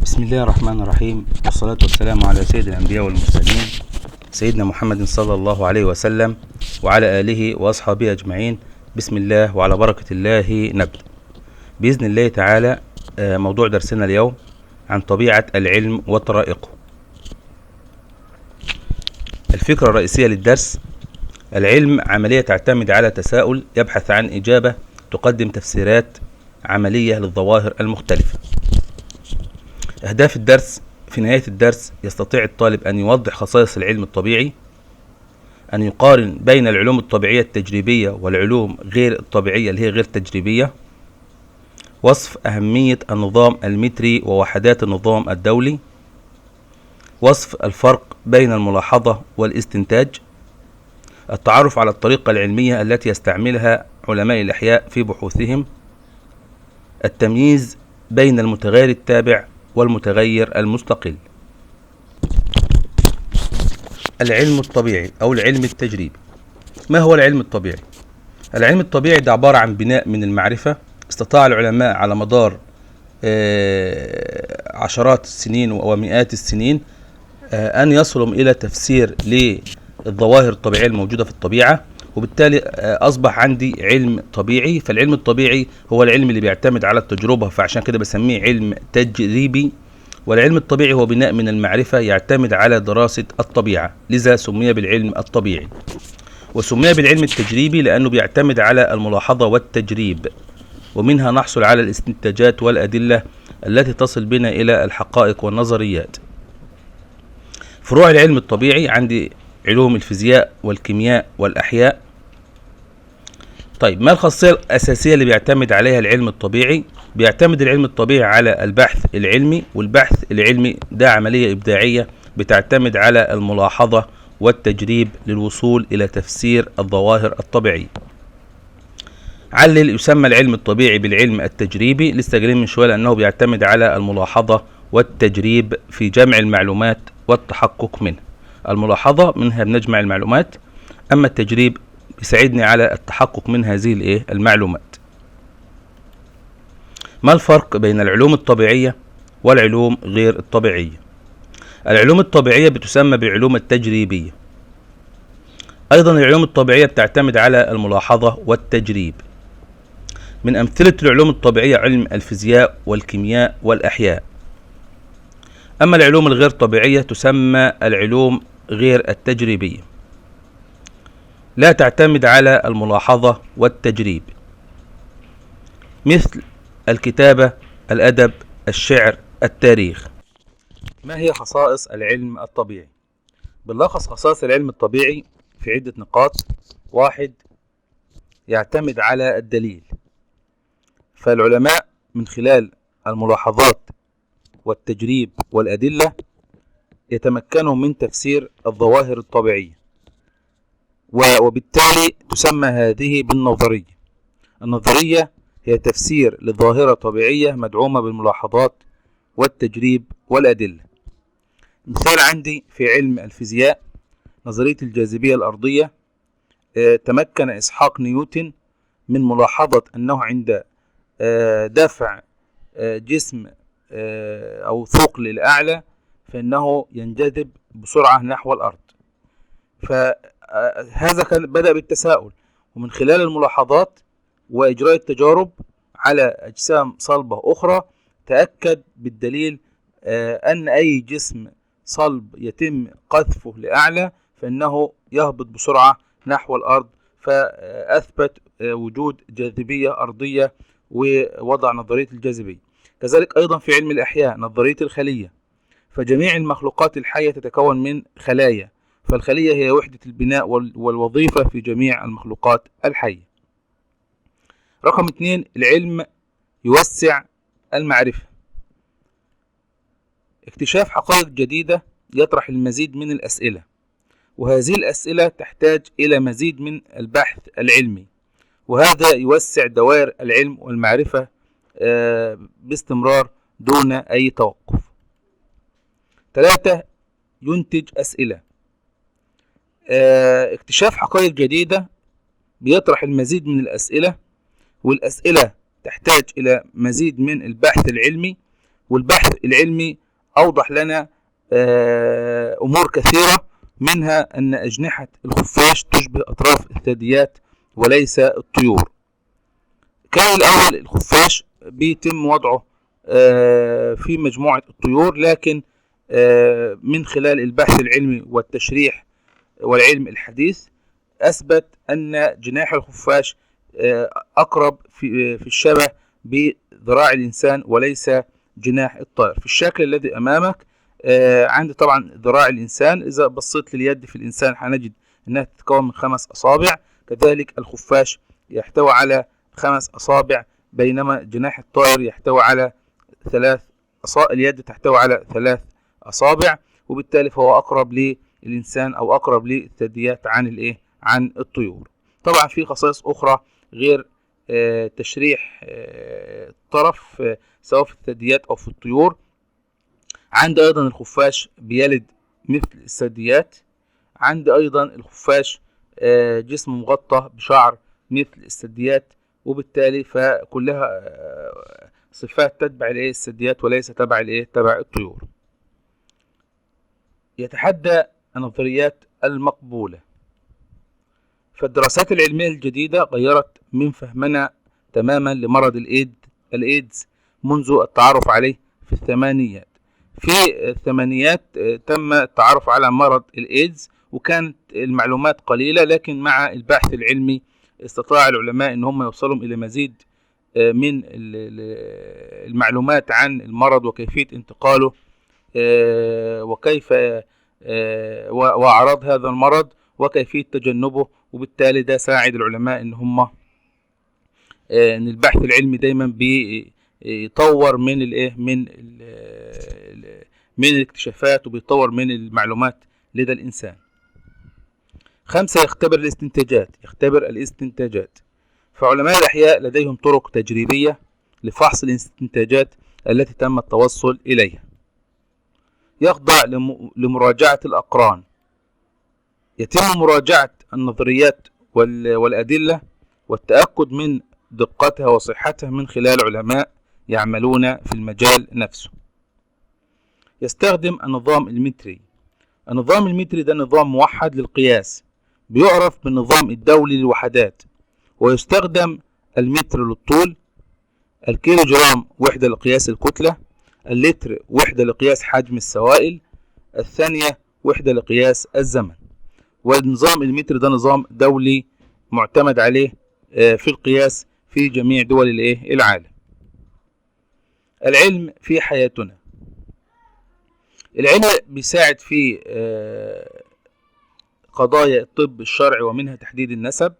بسم الله الرحمن الرحيم، والصلاة والسلام على سيد الأنبياء والمرسلين سيدنا محمد صلى الله عليه وسلم وعلى آله وأصحابه أجمعين. بسم الله وعلى بركة الله نبدأ بإذن الله تعالى. موضوع درسنا اليوم عن طبيعة العلم وطرائقه. الفكرة الرئيسية للدرس: العلم عملية تعتمد على تساؤل يبحث عن إجابة تقدم تفسيرات عملية للظواهر المختلفة. أهداف الدرس: في نهاية الدرس يستطيع الطالب أن يوضح خصائص العلم الطبيعي، أن يقارن بين العلوم الطبيعية التجريبية والعلوم غير الطبيعية اللي هي غير تجريبية، وصف أهمية النظام المتري ووحدات النظام الدولي، وصف الفرق بين الملاحظة والاستنتاج، التعرف على الطريقة العلمية التي يستعملها علماء الأحياء في بحوثهم، التمييز بين المتغير التابع والمتغير المستقل. العلم الطبيعي أو العلم التجريبي. ما هو العلم الطبيعي؟ العلم الطبيعي ده عبارة عن بناء من المعرفة استطاع العلماء على مدار عشرات السنين ومئات السنين أن يصلوا إلى تفسير للظواهر الطبيعية الموجودة في الطبيعة، وبالتالي أصبح عندي علم طبيعي. فالعلم الطبيعي هو العلم اللي بيعتمد على التجربة، فعشان كده بسميه علم تجريبي. والعلم الطبيعي هو بناء من المعرفة يعتمد على دراسة الطبيعة، لذا سمي بالعلم الطبيعي. وسمي بالعلم التجريبي لأنه بيعتمد على الملاحظة والتجريب، ومنها نحصل على الاستنتاجات والأدلة التي تصل بنا إلى الحقائق والنظريات. فروع العلم الطبيعي عندي علوم الفيزياء والكيمياء والأحياء. طيب، ما الخاصية الأساسية اللي بيعتمد عليها العلم الطبيعي؟ بيعتمد العلم الطبيعي على البحث العلمي، والبحث العلمي ده عملية إبداعية بتعتمد على الملاحظة والتجريب للوصول إلى تفسير الظواهر الطبيعية. علل يسمى العلم الطبيعي بالعلم التجريبي، لسه قايلين من شوية، لأنه بيعتمد على الملاحظة والتجريب في جمع المعلومات والتحقق منها. الملاحظة منها بنجمع المعلومات، أما التجريب بيساعدني على التحقق من هذه المعلومات. ما الفرق بين العلوم الطبيعية والعلوم غير الطبيعية؟ العلوم الطبيعية بتسمى بالعلوم التجريبية. أيضا العلوم الطبيعية بتعتمد على الملاحظة والتجريب. من أمثلة العلوم الطبيعية علم الفيزياء والكيمياء والأحياء. أما العلوم الغير طبيعية تسمى العلوم غير التجريبية، لا تعتمد على الملاحظة والتجريب، مثل الكتابة، الأدب، الشعر، التاريخ. ما هي خصائص العلم الطبيعي؟ بنلخص خصائص العلم الطبيعي في عدة نقاط. 1. يعتمد على الدليل، فالعلماء من خلال الملاحظات والتجريب والأدلة يتمكنوا من تفسير الظواهر الطبيعية، وبالتالي تسمى هذه بالنظرية. النظرية هي تفسير لظاهرة طبيعية مدعومة بالملاحظات والتجريب والأدلة. مثال عندي في علم الفيزياء نظرية الجاذبية الأرضية. تمكن إسحاق نيوتن من ملاحظة أنه عند دفع جسم أو ثقل الأعلى فإنه ينجذب بسرعة نحو الأرض. فهذا كان بدأ بالتساؤل، ومن خلال الملاحظات وإجراء التجارب على أجسام صلبة أخرى تأكد بالدليل أن أي جسم صلب يتم قذفه لأعلى فإنه يهبط بسرعة نحو الأرض، فأثبت وجود جاذبية أرضية ووضع نظرية الجاذبية. كذلك أيضا في علم الأحياء نظرية الخلية، فجميع المخلوقات الحية تتكون من خلايا، فالخلية هي وحدة البناء والوظيفة في جميع المخلوقات الحية. رقم 2. العلم يوسع المعرفة. اكتشاف حقائق جديدة يطرح المزيد من الأسئلة، وهذه الأسئلة تحتاج إلى مزيد من البحث العلمي، وهذا يوسع دوائر العلم والمعرفة باستمرار دون أي توقف. 3. ينتج أسئلة. اكتشاف حقائق جديدة بيطرح المزيد من الأسئلة، والأسئلة تحتاج إلى مزيد من البحث العلمي، والبحث العلمي أوضح لنا أمور كثيرة، منها أن أجنحة الخفاش تشبه أطراف الثدييات وليس الطيور. كان الأول الخفاش بيتم وضعه في مجموعة الطيور، لكن من خلال البحث العلمي والتشريح والعلم الحديث أثبت أن جناح الخفاش أقرب في الشبه بذراع الإنسان وليس جناح الطائر. في الشكل الذي أمامك عندي طبعا ذراع الإنسان، إذا بصيت لليد في الإنسان هنجد أنها تتكون من 5 أصابع، كذلك الخفاش يحتوي على 5 أصابع، بينما جناح الطائر يحتوي على 3 أصابع، اليد تحتوي على 3 أصابع، وبالتالي فهو أقرب للإنسان أو أقرب للثدييات عن الطيور. طبعا في خصائص أخرى غير تشريح الطرف سواء في الثدييات أو في الطيور. عند أيضا الخفاش بيلد مثل الثدييات، عند أيضا الخفاش جسم مغطى بشعر مثل الثدييات، وبالتالي فكلها صفات تتبع الثدييات وليس تبع الطيور. يتحدى النظريات المقبولة. فالدراسات العلمية الجديدة غيرت من فهمنا تماما لمرض الإيدز منذ التعرف عليه في الثمانينات. في الثمانينات تم التعرف على مرض الإيدز، وكانت المعلومات قليلة، لكن مع البحث العلمي استطاع العلماء ان هم يوصلوا الى مزيد من المعلومات عن المرض وكيفية انتقاله وكيف وأعراض هذا المرض وكيفية تجنبه. وبالتالي ده ساعد العلماء ان هم ان البحث العلمي دايما بيطور من الاكتشافات وبيطور من المعلومات لدى الإنسان. 5. يختبر الاستنتاجات. فعلماء الأحياء لديهم طرق تجريبية لفحص الاستنتاجات التي تم التوصل إليها. يخضع لمراجعة الأقران. يتم مراجعة النظريات والأدلة والتأكد من دقتها وصحتها من خلال علماء يعملون في المجال نفسه. يستخدم النظام المتري. النظام المتري ده نظام موحد للقياس، بيعرف بالنظام الدولي للوحدات، ويستخدم المتر للطول، الكيلو جرام وحدة لقياس الكتلة، اللتر وحدة لقياس حجم السوائل، الثانية وحدة لقياس الزمن. والنظام المتر ده نظام دولي معتمد عليه في القياس في جميع دول العالم. العلم في حياتنا. العلم بيساعد في قضايا الطب الشرعي، ومنها تحديد النسب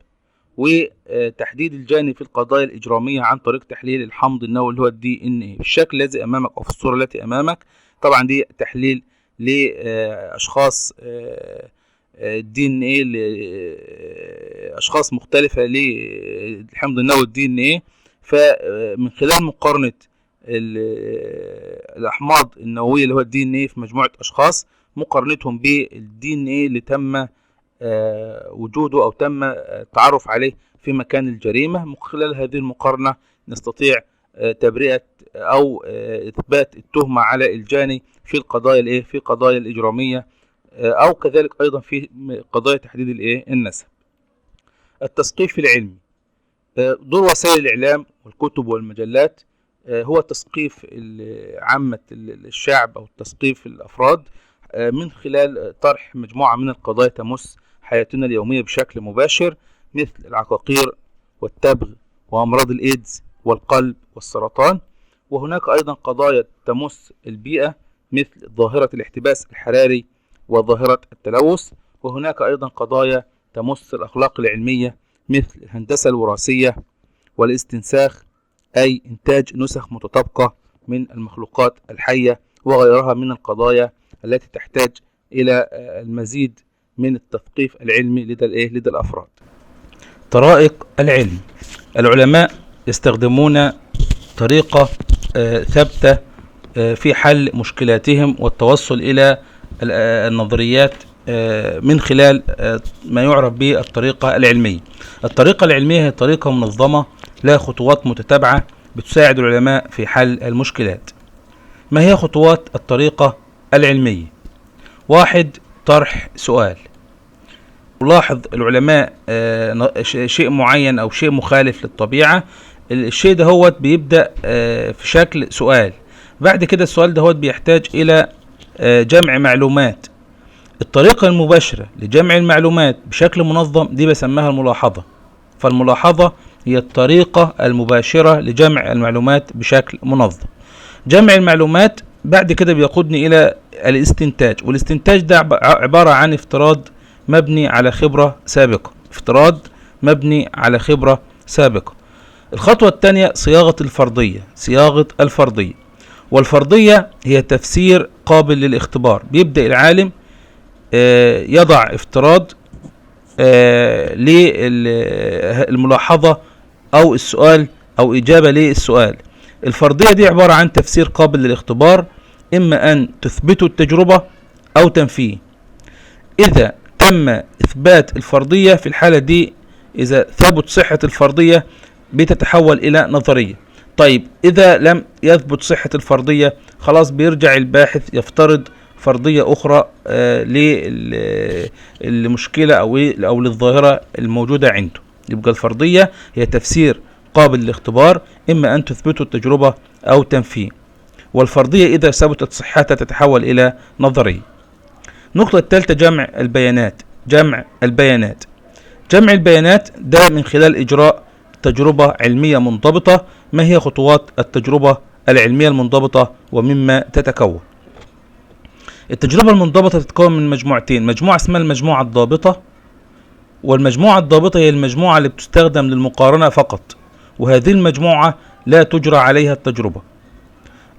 وتحديد الجاني في القضايا الإجرامية عن طريق تحليل الحمض النووي اللي هو الDNA. بالشكل الذي أمامك أو في الصورة التي أمامك طبعا دي تحليل لأشخاص DNA لأشخاص مختلفة للحمض النووي الDNA. فمن خلال مقارنة الأحماض النووية اللي هو الDNA في مجموعة أشخاص، مقارنتهم بالDNA اللي تم وجوده أو تم التعرف عليه في مكان الجريمة، من خلال هذه المقارنة نستطيع تبرئة أو إثبات التهمة على الجاني في القضايا في قضايا الإجرامية، أو كذلك أيضا في قضايا تحديد النسب. التثقيف العلمي. دور وسائل الإعلام والكتب والمجلات هو تثقيف عامة الشعب أو تثقيف الأفراد من خلال طرح مجموعة من القضايا تمس حياتنا اليومية بشكل مباشر، مثل العقاقير والتبغ وأمراض الإيدز والقلب والسرطان. وهناك أيضا قضايا تمس البيئة مثل ظاهرة الاحتباس الحراري وظاهرة التلوث. وهناك أيضا قضايا تمس الأخلاق العلمية مثل الهندسة الوراثية والاستنساخ، أي إنتاج نسخ متطابقة من المخلوقات الحية، وغيرها من القضايا التي تحتاج إلى المزيد من التثقيف العلمي لدى الأفراد. طرائق العلم. العلماء يستخدمون طريقة ثابتة في حل مشكلاتهم والتوصل إلى النظريات من خلال ما يعرف بالطريقة العلمية. الطريقة العلمية هي طريقة منظمة لها خطوات متتابعة بتساعد العلماء في حل المشكلات. ما هي خطوات الطريقة العلمية؟ 1. طرح سؤال. لاحظ العلماء شيء معين أو شيء مخالف للطبيعة، الشيء ده هو بيبدأ في شكل سؤال. بعد كده السؤال ده هو بيحتاج إلى جمع معلومات. الطريقة المباشرة لجمع المعلومات بشكل منظم دي بسميها الملاحظة. فالملاحظة هي الطريقة المباشرة لجمع المعلومات بشكل منظم. جمع المعلومات بعد كده بيقودني إلى الاستنتاج، والاستنتاج ده عبارة عن افتراض مبني على خبرة سابقة. افتراض مبني على خبرة سابقة. الخطوة الثانية صياغة الفرضية. صياغة الفرضية، والفرضية هي تفسير قابل للاختبار. بيبدأ العالم يضع افتراض للملاحظة أو السؤال أو إجابة للسؤال. الفرضية دي عبارة عن تفسير قابل للاختبار، إما أن تثبت التجربة أو تنفيه. إذا تم إثبات الفرضية في الحالة دي، إذا ثبت صحة الفرضية بتتحول إلى نظرية. طيب إذا لم يثبت صحة الفرضية، خلاص بيرجع الباحث يفترض فرضية أخرى للمشكلة أو للظاهرة الموجودة عنده. يبقى الفرضية هي تفسير قابل للاختبار، إما أن تثبت التجربة أو تنفيه. والفرضية إذا ثبتت صحتها تتحول إلى نظرية. النقطة الثالثة جمع البيانات. جمع البيانات. جمع البيانات ده من خلال إجراء تجربة علمية منضبطة. ما هي خطوات التجربة العلمية المنضبطة ومما تتكون؟ التجربة المنضبطة تتكون من مجموعتين، مجموعة اسمها المجموعة الضابطة، والمجموعة الضابطة هي المجموعة اللي بتستخدم للمقارنة فقط، وهذه المجموعة لا تجرى عليها التجربة.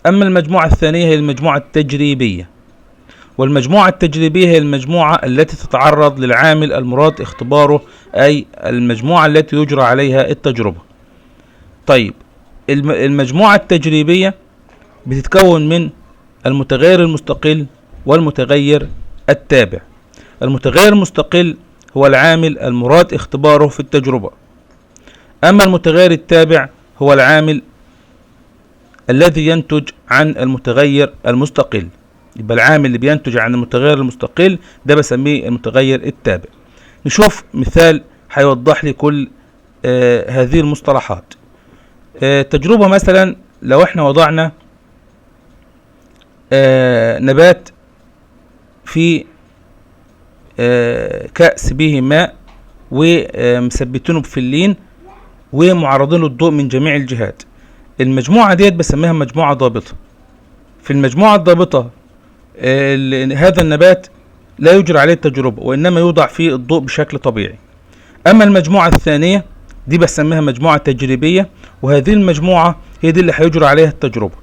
أما المجموعة الثانية هي المجموعة التجريبية، والمجموعة التجريبية هي المجموعة التي تتعرض للعامل المراد اختباره، أي المجموعة التي يجرى عليها التجربة. طيب المجموعة التجريبية بتتكون من المتغير المستقل والمتغير التابع. المتغير المستقل هو العامل المراد اختباره في التجربة، أما المتغير التابع هو العامل الذي ينتج عن المتغير المستقل. يبقى العامل اللي بينتج عن المتغير المستقل ده بسميه المتغير التابع. نشوف مثال هيوضح لي كل هذه المصطلحات. تجربة مثلا لو احنا وضعنا نبات في كأس به ماء ومثبتينه بفلين ومعرضين للضوء من جميع الجهات، المجموعة ديت بسميها مجموعة ضابطة. في المجموعة الضابطة هذا النبات لا يجرى عليه التجربة، وإنما يوضع فيه الضوء بشكل طبيعي. أما المجموعة الثانية دي بسميها مجموعة تجريبية، وهذه المجموعة هي دي اللي هيجرى عليها التجربة.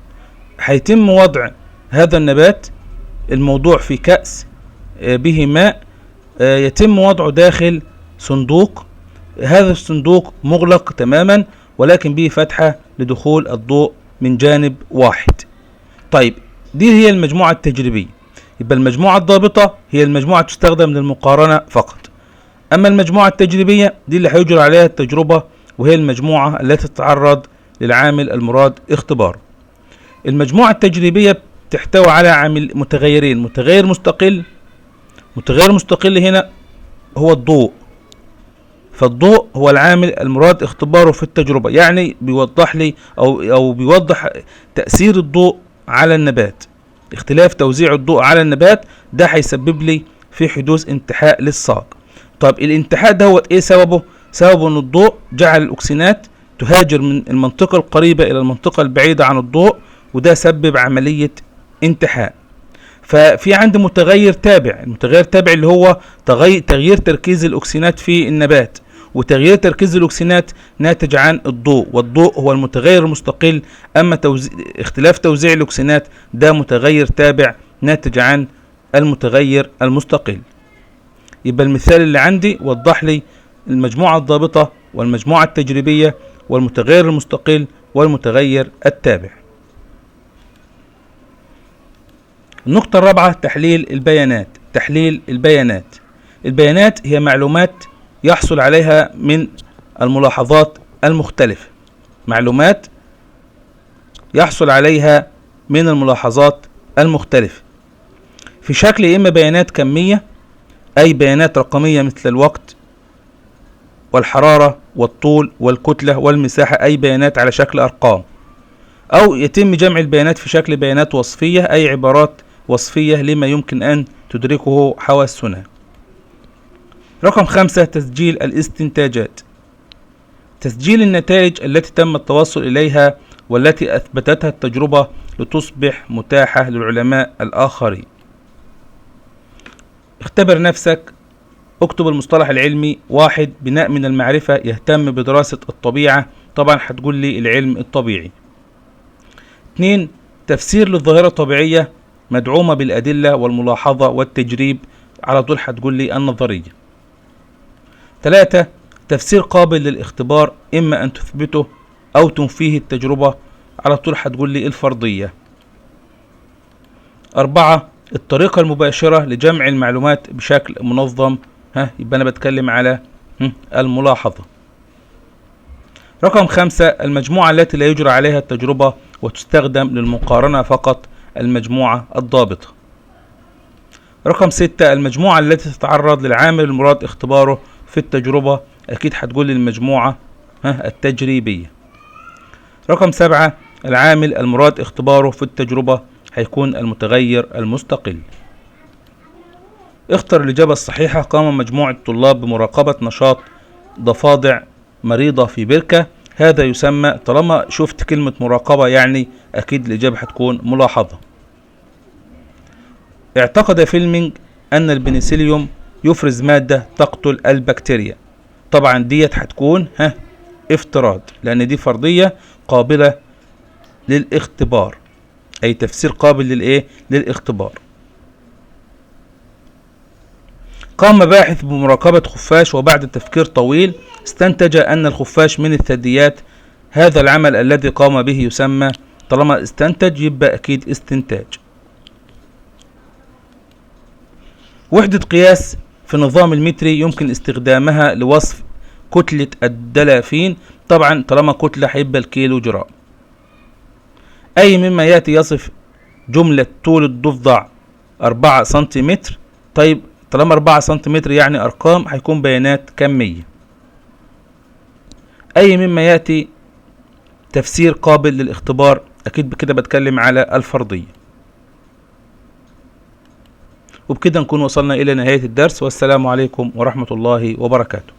هيتم وضع هذا النبات الموضوع في كأس به ماء، يتم وضعه داخل صندوق. هذا الصندوق مغلق تماما ولكن به فتحة لدخول الضوء من جانب واحد. طيب دي هي المجموعة التجريبية. يبقى المجموعة الضابطة هي المجموعة تستخدم للمقارنة فقط، أما المجموعة التجريبية دي اللي هيجرى عليها التجربة، وهي المجموعة التي تتعرض للعامل المراد اختباره. المجموعة التجريبية تحتوي على متغيرين، متغير مستقل. متغير مستقل هنا هو الضوء، فالضوء هو العامل المراد اختباره في التجربة، يعني بيوضح لي أو بيوضح تأثير الضوء على النبات. اختلاف توزيع الضوء على النبات ده هيسبب لي في حدوث انتحاء للساق. طب الانتحاء ده هو ايه سببه؟ سببه ان الضوء جعل الاكسينات تهاجر من المنطقة القريبة الى المنطقة البعيدة عن الضوء، وده سبب عملية انتحاء. ففي عندي متغير تابع. المتغير التابع اللي هو تغيير تركيز الاكسينات في النبات، وتغيير تركيز الاكسينات ناتج عن الضوء، والضوء هو المتغير المستقل. اما اختلاف توزيع الاكسينات ده متغير تابع ناتج عن المتغير المستقل. يبقى المثال اللي عندي وضح لي المجموعة الضابطة والمجموعة التجريبية والمتغير المستقل والمتغير التابع. النقطة الرابعة تحليل البيانات. تحليل البيانات. البيانات هي معلومات يحصل عليها من الملاحظات المختلفة. معلومات يحصل عليها من الملاحظات المختلفة في شكل إما بيانات كمية، أي بيانات رقمية مثل الوقت والحرارة والطول والكتلة والمساحة، أي بيانات على شكل أرقام، أو يتم جمع البيانات في شكل بيانات وصفية، أي عبارات وصفية لما يمكن أن تدركه حواسنا. رقم 5 تسجيل الاستنتاجات، تسجيل النتائج التي تم التوصل إليها والتي أثبتتها التجربة لتصبح متاحة للعلماء الآخرين. اختبر نفسك، اكتب المصطلح العلمي. 1 بناء من المعرفة يهتم بدراسة الطبيعة، طبعا هتقول لي العلم الطبيعي. 2 تفسير للظاهرة الطبيعية مدعومة بالأدلة والملاحظة والتجريب، على طول هتقول لي النظرية. 3 تفسير قابل للاختبار، إما أن تثبته أو تنفيه التجربة، على طول هتقول لي الفرضية. 4 الطريقة المباشرة لجمع المعلومات بشكل منظم، يبقى أنا بتكلم على الملاحظة. رقم 5 المجموعة التي لا يجرى عليها التجربة وتستخدم للمقارنة فقط، المجموعة الضابطة. رقم 6 المجموعة التي تتعرض للعامل المراد اختباره في التجربة، أكيد هتقول لي المجموعة التجريبية. رقم 7 العامل المراد اختباره في التجربة هيكون المتغير المستقل. اختر الإجابة الصحيحة. قام مجموعة طلاب بمراقبة نشاط ضفادع مريضة في بركة، هذا يسمى، طالما شفت كلمة مراقبة يعني أكيد الإجابة هتكون ملاحظة. اعتقد فيلمينج أن البنسليوم يفرز مادة تقتل البكتيريا، طبعا ديت هتكون افتراض، لأن دي فرضية قابلة للاختبار، أي تفسير قابل للاختبار. قام باحث بمراقبة خفاش، وبعد تفكير طويل استنتج أن الخفاش من الثدييات. هذا العمل الذي قام به يسمى، طالما استنتج يبقى أكيد استنتاج. وحدة قياس في النظام المتري يمكن استخدامها لوصف كتلة الدلافين، طبعا طالما كتلة هيبقى الكيلو جرام. أي مما يأتي يصف جملة طول الضفدع 4 سنتيمتر، طيب طالما 4 سنتيمتر يعني أرقام، هيكون بيانات كمية. أي مما يأتي تفسير قابل للاختبار، أكيد بكده بتكلم على الفرضية. وبكده نكون وصلنا إلى نهاية الدرس، والسلام عليكم ورحمة الله وبركاته.